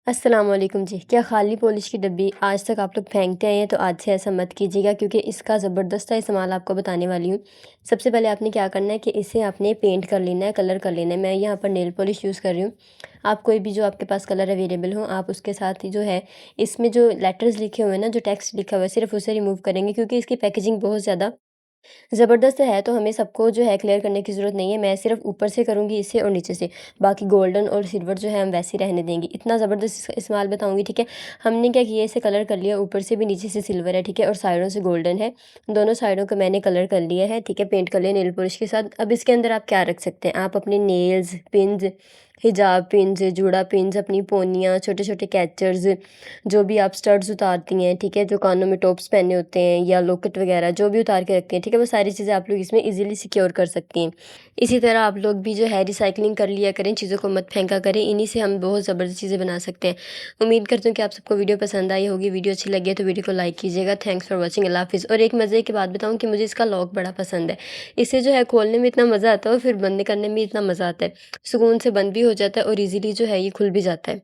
अस्सलाम वालेकुम जी। क्या खाली पॉलिश की डब्बी आज तक आप लोग फेंकते आए हैं? तो आज से ऐसा मत कीजिएगा क्योंकि इसका ज़बरदस्त सा इस्तेमाल आपको बताने वाली हूँ। सबसे पहले आपने क्या करना है कि इसे आपने पेंट कर लेना है, कलर कर लेना है। मैं यहाँ पर नेल पॉलिश यूज़ कर रही हूँ। आप कोई भी जो आपके पास कलर अवेलेबल हो, आप उसके साथ ही जो है इसमें जो लेटर्स लिखे हुए हैं ना, जो टेक्स्ट लिखा हुआ है, सिर्फ़ उसे रिमूव करेंगे क्योंकि इसकी पैकेजिंग बहुत ज़्यादा ज़बरदस्त है, तो हमें सबको जो है क्लियर करने की ज़रूरत नहीं है। मैं सिर्फ़ ऊपर से करूँगी इसे और नीचे से, बाकी गोल्डन और सिल्वर जो है हम वैसे ही रहने देंगे। इतना ज़बरदस्त इसका इस्तेमाल बताऊँगी, ठीक है। हमने क्या किया, इसे कलर कर लिया, ऊपर से भी नीचे से सिल्वर है, ठीक है, और साइडों से गोल्डन है। दोनों साइडों को मैंने कलर कर लिया है, ठीक है, पेंट कर लिया नेल पॉलिश के साथ। अब इसके अंदर आप क्या रख सकते हैं, आप अपने नेल्स, पिन्स, हिजाब पिन्स, जूड़ा पिन्स, अपनी पोनियाँ, छोटे-छोटे कैचर्स, जो भी आप स्टड्स उतारती हैं, ठीक है, जो कानों में टॉप्स पहने होते हैं या लॉकेट वगैरह जो भी उतार के रखती हैं, ठीक है, वो सारी चीज़ें आप लोग इसमें ईज़िली सिक्योर कर सकती हैं। इसी तरह आप लोग भी जो है रिसाइक्लिंग कर लिया करें, चीज़ों को मत फेंका करें, इन्हीं से हम बहुत ज़बरदस्त चीज़ें बना सकते हैं। उम्मीद करती हूँ कि आप सबको वीडियो पसंद आई होगी। वीडियो अच्छी लगी है तो वीडियो को लाइक कीजिएगा। Thanks for watching. अल्लाह हाफ़िज़। और एक मज़े की बात बताऊँ कि मुझे इसका लॉक बड़ा पसंद है। इसे जो है खोलने में इतना मज़ा आता है और फिर बंद करने में इतना मज़ा आता है। सुकून से बंद भी हो जाता है और ईज़िली जो है ये खुल भी जाता है।